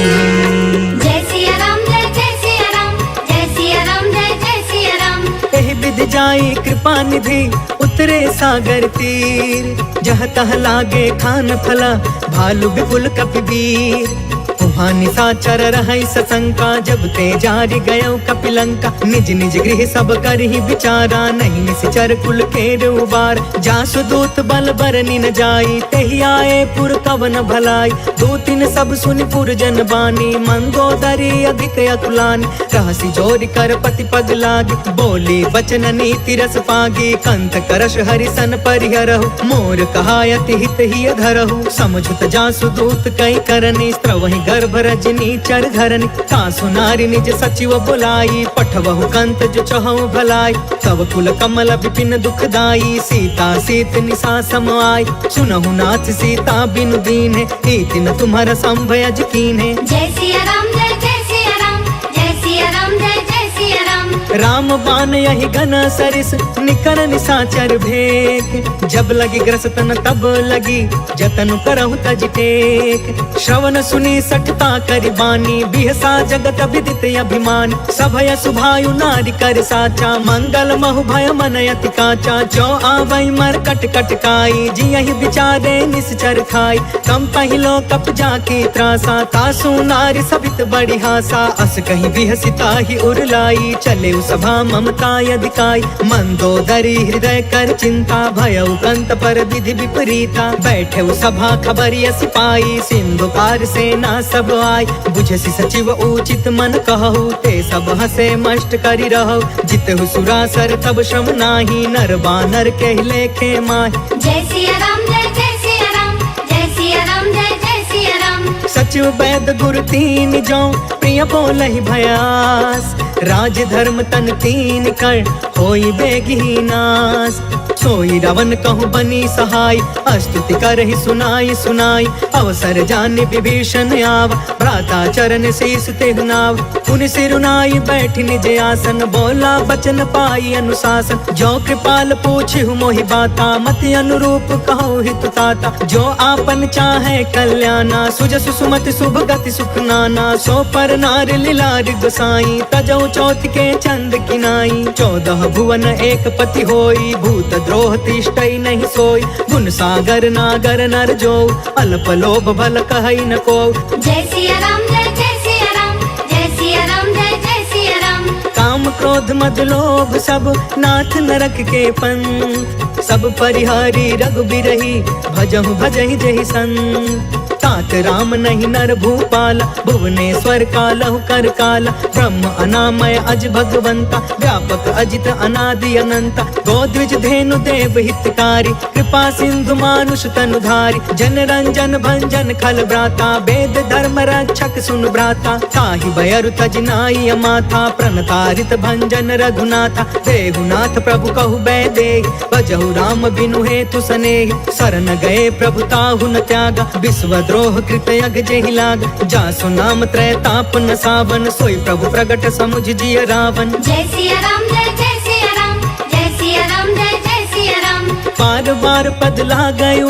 जय सिया राम जय जय सिया राम, जय सिया राम जय जय सिया राम। एहि विधि जाई कृपा निधि, उतरे सागर तीर। जह तह लागे खान फला, भालु विपुल कपिवीर। वहाँ निशाचर रहै सशंका, जब ते जारि गयो कपिलंका। निज निज गृह सब करहि विचारा, नहीं निश्चर कुल केर उबार। जासु दूत बल बरनि न जाई, तेहि आए पुर कवन भलाई। दो तीन सब सुनि पुर जन बानी, मंदोदरी अधिक अतुलानी। रहसी जोरि कर पति पग लागी, बोली बचन नीति रस पागी। कंत करश हरिसन परिहरहु, मोर कहायति हित ही धरहु। समझुत जासु दूत कई करनी, स्त्रवहि गर्भ रजनी चर घरनी। कासु नारी निज सचिव बुलाई, पठवहु कंत जो चहु भलाई। तब कुल कमल विपिन दुखदाई, सीता सीत निशा सम आई। सुनहु नाथ सीता बिनु दीन्हे, इति न तुम्हारा संभयज कीन्हे। जय सिया राम जय जय सिया राम, जय सिया राम जय जय सिया राम। राम बान यही घन सरिस, निकर निशाचर भेक। जब लगी ग्रसतन तब लगी, जतन करहु तज टेक। श्रवण सुनी सठता करि बानी, बिहसा जगत विदित अभिमान। सभय सुभायु नारी कर साचा, मंगल महु भय मन अति काचा। जो आवै मर कट कट काई, जियहि विचारे निश्चर खाई। कम पहिलो कप जाकी त्रासा, तासु नारी सभित बड़ी हासा। अस कहीं बिहसिता ही उरलाई, चले सभा ममता अधिकाई। मंदोदरी हृदय कर चिंता, भयउ कंत पर विधि विपरीता। बैठे सभा खबरिया सिपाही, सिंधु पार सेना सब आई। बुझसी सचिव उचित मन कहु, ते सब हसे मष्ट करि रहु। जितहु सुरासर तब श्रम नाही, नर बानर के लेखे माहि। जय सिया राम जय जय सिया राम, जय सिया राम जय जय सिया राम। सचिव वैद गुरु तीन जो, प्रिय बोलहि भयास। राज धर्म तन तीन कर, होई बेगी नास। सोई रावण कहूँ बनी सहाय, स्तुति करहि सुनाई सुनाई। अवसर जाने विभीषण आव, भ्राता चरण शीस तेहु नाव। पुनि सिरुनाई बैठ निज आसन, बोला बचन पाई अनुशासन। जो कृपाल पूछहु मोहि बाता, मति अनुरूप कहु हित ताता। जो आपन चाहे कल्याणा, सुजसु सुमति शुभ गति सुख नाना। सो पर नार लीलार गोसाई, तजौ चौथ के चंद किनाई। 14 भुवन एक पति होई, भूत द्रोह तिष्ठई नहीं सोई। गुण सागर नागर नर जो, अल्प लोभ भल कहई न को। जय सिया राम जय सिया राम, जय सिया राम जय सिया राम। काम क्रोध मद लोभ सब, नाथ नरक के पंथ। सब परिहारी रघुबीरहि, भजहु भजहि जहि संत। तात राम नहीं नर भूपाल, भुवनेश्वर कालहु कर काल। ब्रह्म अनामय अज भगवंता, व्यापक अजित अनादि अनंता। गोद्विज धेनु देव हितकारी, कृपा सिंधु मानुष तनुधारी। जन रंजन भंजन खल भ्राता, वेद धर्म रक्षक सुन भ्राता। ताहि भयरु तज नाई अमाथा, प्रणतारित भंजन रघुनाथा। देहुनाथ प्रभु कहु बैदेहि, भजहु राम बिनु हेतु सनेहि। शरण गए प्रभु ताहु न त्यागा, विश्व द्रोह कृत यग जेहि लाग। जासु नाम त्रैताप न सावन, सोई प्रभु प्रगट समुझ जिय रावण। जय सिया राम जय सिया राम, जय सिया राम जय सिया राम। बार बार पद लागयु,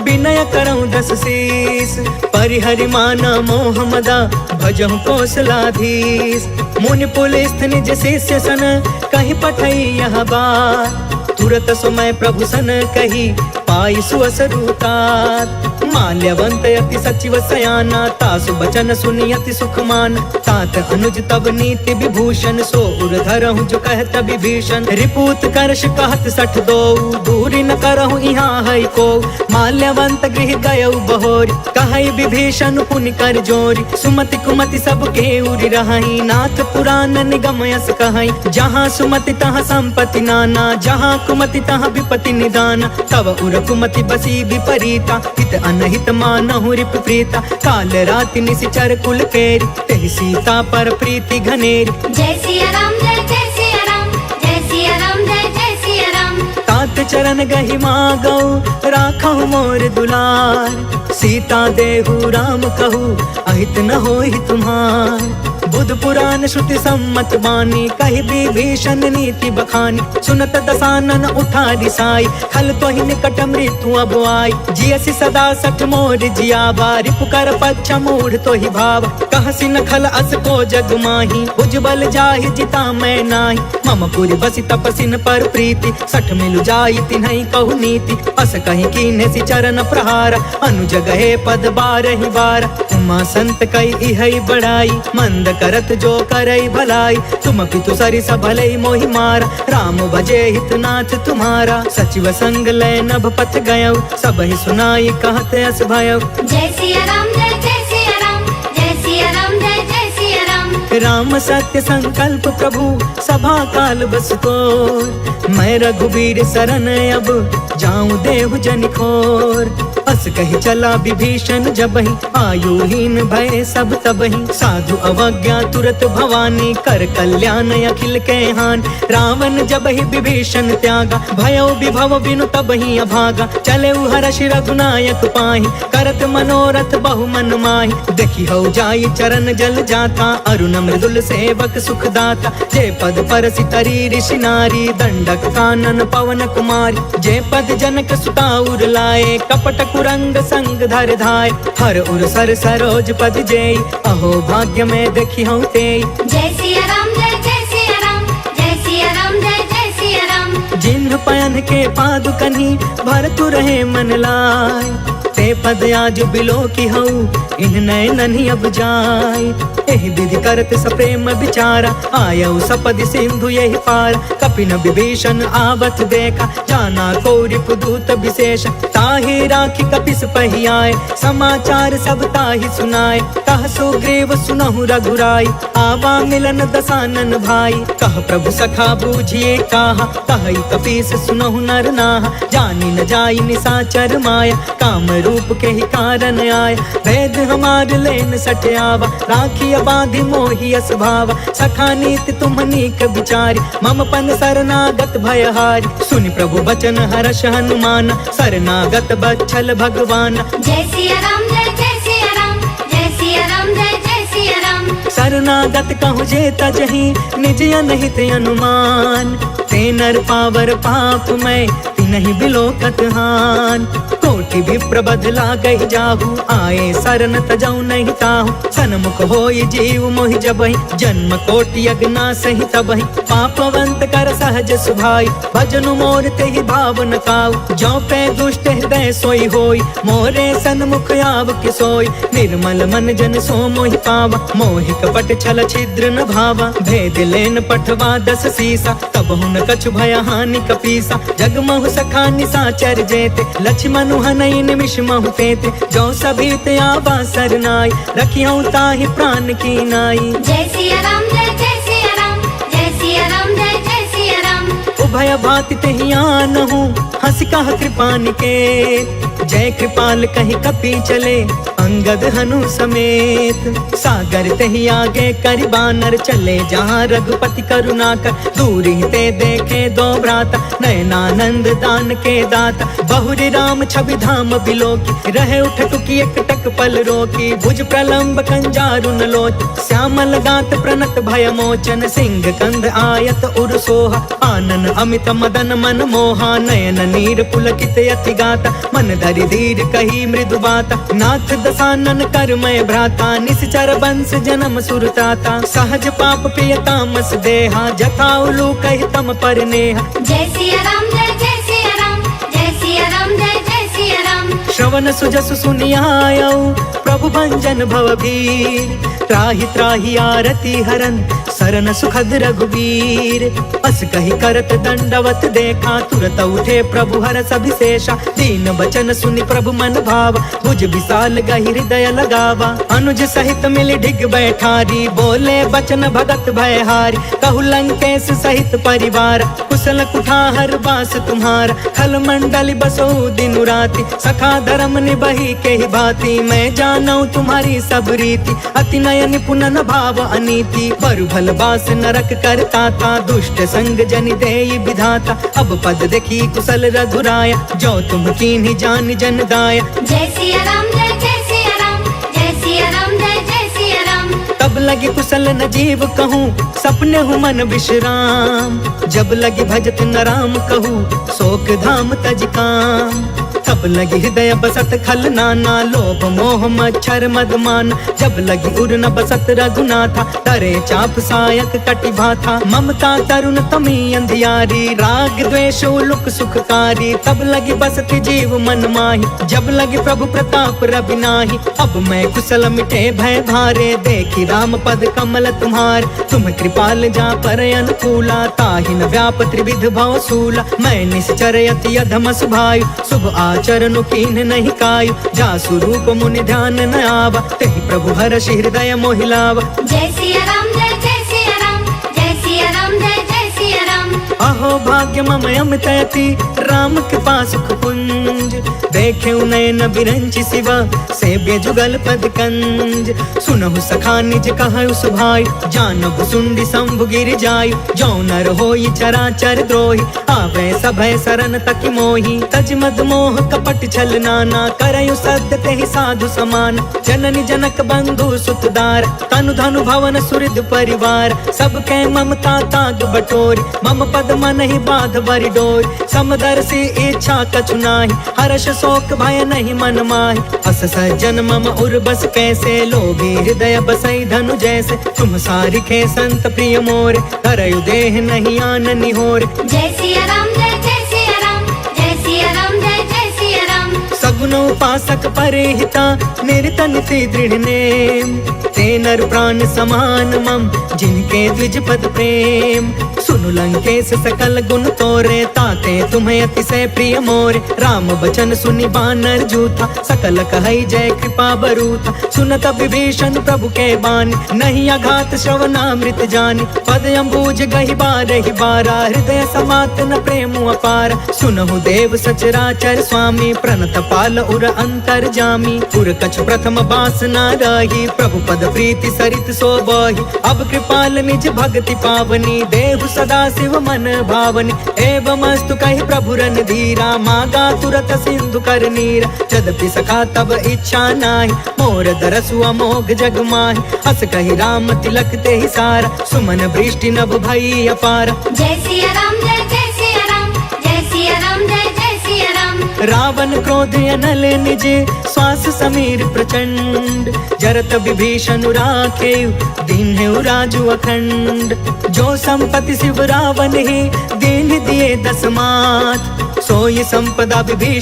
विनय करऊँ 10 शीस। परिहरि माना मोह मदा, भजहु कौशलाधीश। मुनि पुलिस्थ निज शिष्य सन, कहि पठई यह बात। तुरत समय प्रभु सन कही, पाई सुअस दूतात। माल्यवंत अति सचिव सयाना, तासु बचन सुनि अति सुखमान। तात अनुज तब नीति विभूषण, सो उर धरहु जो कहत विभीषण। रिपूत करश कहत 62, दूरी न करहु यहाँ है को। माल्यवंत गृह गयउ बहोरी, कहई विभीषण पुनि कर जोरी। सुमति कुमति सब के उरि रहई, नाथ पुराण निगम यस कहई। जहाँ सुमति तहाँ संपत्ति नाना, जहाँ कुमति तहाँ विपत्ति निदान। तब उर कुमति बसी विपरीता, हित अनहित मानहु रिप प्रीता। काल राति निशिचर कुल केरी, तेहि सीता पर प्रीति घनेरी। जय सिया राम जय सिया राम, जय सिया राम जय सिया राम। तात चरण गहि मागौ, राखहु मोर दुलार। सीता देहु राम कहू, अहित न होहि तुम्हार। बुध पुराण श्रुति सम्मत बानी, कहि विभीषण नीति बखानी। सुनत दसानन उठा रिसाई, खल तोहि निकट मृत्यु अब आई। जियसि सदा सठ मोर जियावा, रिपु कर पच्छ मूढ़ तोहि भाव। कहसि न खल अस को जग माही, उज्जवल जाहि जिता मैं नाही। मम पुरि बसि तपसिन पर प्रीति, सठ मिलु जाई तिन्हई कहु नीति। अस कहि कीन्हे चरण प्रहार, अनुज गहे पद बारहि बार। उमा संत कई इहई बड़ाई, मंद करत जो करई भलाई। तुम पितु सरिस भलई मोहि मारा, राम भजे हितनाथ तुम्हारा। सचिव संग लय नभ पथ गयौ, सबहि सुनाई कहत अस भयौ। जय सिया राम जय सिया राम, जय सिया राम जय सिया राम। राम सत्य संकल्प प्रभु, सभा काल बस तोर। मैं रघुबीर शरण अब, जाऊं देहु जन खोर। अस कहि चला विभीषण जबहि, आयुहीन भय सब तबहि। साधु अवज्ञा तुरत भवानी, कर कल्याण अखिल के हानि। रावण जबहि विभीषण त्यागा, भयो विभव बिनु तबहि अभागा। चले हर्षि रघुनायक पाहि, करत मनोरथ बहु मन माहि। देखि हो जाई चरण जल जाता, अरुण मृदुल सेवक सुखदाता। जे पद परसि तरी ऋषि नारी, दंडक कानन पवन कुमारी। जे पद जनक सुता उर लाए, कपट कुरंग संग धर धाय। हर उर सर सरोज पद जेई, अहो भाग्य में देखी हूँ तेई। जय सिया राम जय सिया राम, जय सिया राम जय सिया राम। जिन्ह पयन के पादुकनी, भरतु रहे मन लाय। ते पद आज बिलो की हऊ, इन नयननि अब जाय। एहि विधि करत सप्रेम विचारा, आयऊ सपदि सिंधु यही पार। कपिन विभीषण आवत देखा, जाना को रिपुदूत विशेष। ताहि राखी कपिस पहियाए, समाचार सब ताहि सुनाए। कह सुग्रीव सुनहु रघुराई, आवा मिलन दसानन भाई। कह प्रभु सखा बूझिए काहा, कहई कपीस सुनहु नर नाहा। जानी न जाई निशाचर माया, काम रूप के ही कारण आय। भेद हमार लेन सटयावा, राखी बांधि मोहि यस भावा। सखा नीति तुम नीक विचारी, मम पन शरणागत भयहारी। सुनि प्रभु बचन हर्ष हनुमान, शरणागत बच्छल भगवान। जय सिया राम जय सिया राम, जय सिया राम जय सिया राम। शरणागत कहु जे तजहि, निज अनहित अनुमान। ते नर पावर पाप मैं, तिनहि बिलोकत हान। कोटि विप्र बदला गहि जाहु, आए शरण तजौ नहीं ताहु। सन्मुख होई जीव मोहि जबहि, जन्म कोटि यज्ञ सहि तबहि। पापवंत कर सहज सुभाई, भजनु मोर तेहि भाव न काऊ। जो पे दुष्ट हृदय सोई होई, मोरे सन्मुख आव के सोई। निर्मल मन जन सो मोहि पावा, मोहि कपट छल छिद्र न भावा। भेद लेन पठवा दस सीसा, तब हुन कछु भय हानि कपीसा। जग महु सखा निसाचर जेते, लक्ष्मण हनई निमिष महु तेते। जो सभी ते आवा सरनाई, रखियौ ताहि प्राण की नाई। जय सिया राम जय सिया राम, जय सिया राम जय सिया राम। उभय भाति तेहि आनहु, हंस कह कृपा निकेत। जय कृपाल कहि कपि चले, अंगद हनु समेत। सागर तेहि आगे करि बानर, चले जहाँ रघुपति करुणाकर। दूरी ते देखे दो भ्राता, नयनानंद दान के दाता। बहुरी राम छवि धाम बिलोकी, रहे उठ टुकी एक टक पल रोकी। भुज प्रलंब कंजारुन लोच, श्यामल गात प्रणत भय मोचन। सिंह कंध आयत उर सोहा, आनन अमित मदन मन मोहा। नयन नीर पुलकित यति गाता, मन धरि धीर कही मृदु बाता। नाथ दसानन कर मैं भ्राता, निश्चर बंस जन्म सुरताता। सहज पाप पिय तामस देहा, जथा उलू कहि तम पर नेहा। जय सिया राम जय सिया राम, जय सिया राम जय सिया राम। श्रवण सुजसु सुनियायौ, प्रभु भंजन भवभीर। त्राहि त्राहि आरती हरन, सरन सुखद रघुवीर। अस कहि करत दंडवत देखा, तुरत उठे प्रभु हरष अभिषेषा। दीन बचन सुनि प्रभु मन भावा, भुज विशाल गहि हृदय लगावा। अनुज सहित मिलि ढिग बैठारी, बोले बचन भगत भयहारी। कहु लंकेश सहित परिवार, कुशल कुठार बास तुम्हारा। खल मंडली बसो दिनु राति, सखा धर्म निबहि के ही भांति। मैं जानऊ तुम्हारी सब रीति, अति नय निपुण न भाव अनीति। बरु भल बास नरक करता था, दुष्ट संग जनि देई विधाता। अब पद देखी कुशल रघुराया, जो तुम कीन्ही जान जन दाया। जय सिया राम जय सिया राम, जय सिया राम जय सिया राम। तब लगी कुशल न जीव कहूँ, सपने हूँ मन विश्राम। जब लगी भजत न राम कहूँ, शोक धाम तज काम। तब लगी हृदय बसत खल नाना, लोभ मोह मच्छर मदमान। जब लगी उर न बसत रघुनाथा, डरे चाप सायक कटि भाथा। ममता तरुण तमी अंधियारी, राग द्वेष उलुक सुखकारी। तब लगी बसत जीव मन माही, जब लगी प्रभु प्रताप रवि नाही। अब मैं कुशल मिटे भय भारे, देखी राम पद कमल तुम्हार। तुम कृपाल जा पर अनुकूला, ताहि न व्याप त्रिविध भव सूला। मैं निश्चर यति अधम सुभायु, शुभ आचरण कीन नहीं कायु। जासु रूप मुनि ध्यान न आवा, तेहि प्रभु हर्ष हृदय मोहि लावा। जय सिया राम जय सिया राम, जय सिया राम जय सिया राम। अहो भाग्य मम अमित अति, राम कृपा सुख पुंज। देखे नयन बिरंचि शिवा, सेव्य जुगल पद कंज। सुनहु सखा निज कहु सुभाई, जानहु सुंडी शंभु गिर जायु। जो नर होई चराचर द्रोही, आवे सभय शरण तकि मोही। तज मद मोह कपट छल नाना, करयु सद्य तेहि साधु समान। जननी जनक बंधु सुतदार, तनु धनु भवन सुहृद परिवार। सब कै ममता ताग बटोरी, मम पद मन ही बाध बरि डोरी। समदर्शी इच्छा कछु नाही, हर्ष शोक भय नहीं मन माहि। अस सज्जन मम उर बस कैसे, लोभी हृदय बसई धनु जैसे। तुम सारिखे संत प्रिय मोरे, धरयु देह नहीं आन निहोरे। जय सिया राम जय सिया राम, जय सिया राम जय सिया राम। सगुन उपासक परे हिता, निरत निति दृढ़ नेम। ते नर प्राण समान मम, जिनके द्विज पद प्रेम। सुनु लंकेश सकल गुण तोरे, ताते तुम्हें अतिशय प्रिय मोरे। राम बचन सुनि बानर जूथा, सकल कहई जय कृपा बरूथा। सुनत विभीषण प्रभु के बानी, नहीं अघात श्रवणामृत जानी। पद अम्बुज गहि बारहि बारा, हृदय समात न प्रेम अपार। सुनहु देव सचराचर स्वामी, प्रणत पाल उर अंतर जामी। उर कछ प्रथम बासना रही, प्रभु पद प्रीति सरित सोबहि। अब कृपाल निज भक्ति पावनी, देहु सदा शिव मन भावनी। एवमस्तु कहि प्रभु रणधीरा, मागा तुरत सिंधु कर नीरा। यद्यपि सखा तब इच्छा नाहि, मोर दरसु अमोघ जग माहि। हस कहि राम तिलक तेहि सारा, सुमन वृष्टि नभ भई अपार। जय सिया राम जय जय सिया राम, जय सिया राम जय जय सिया राम। रावण क्रोध अनल निज, श्वास समीर प्रचंड। जरत विभीषण राखे, दीन्हु राजु अखंड। जो संपत्ति शिव रावण ही, दीन दिए दस मात। सोई संपदा विभीषण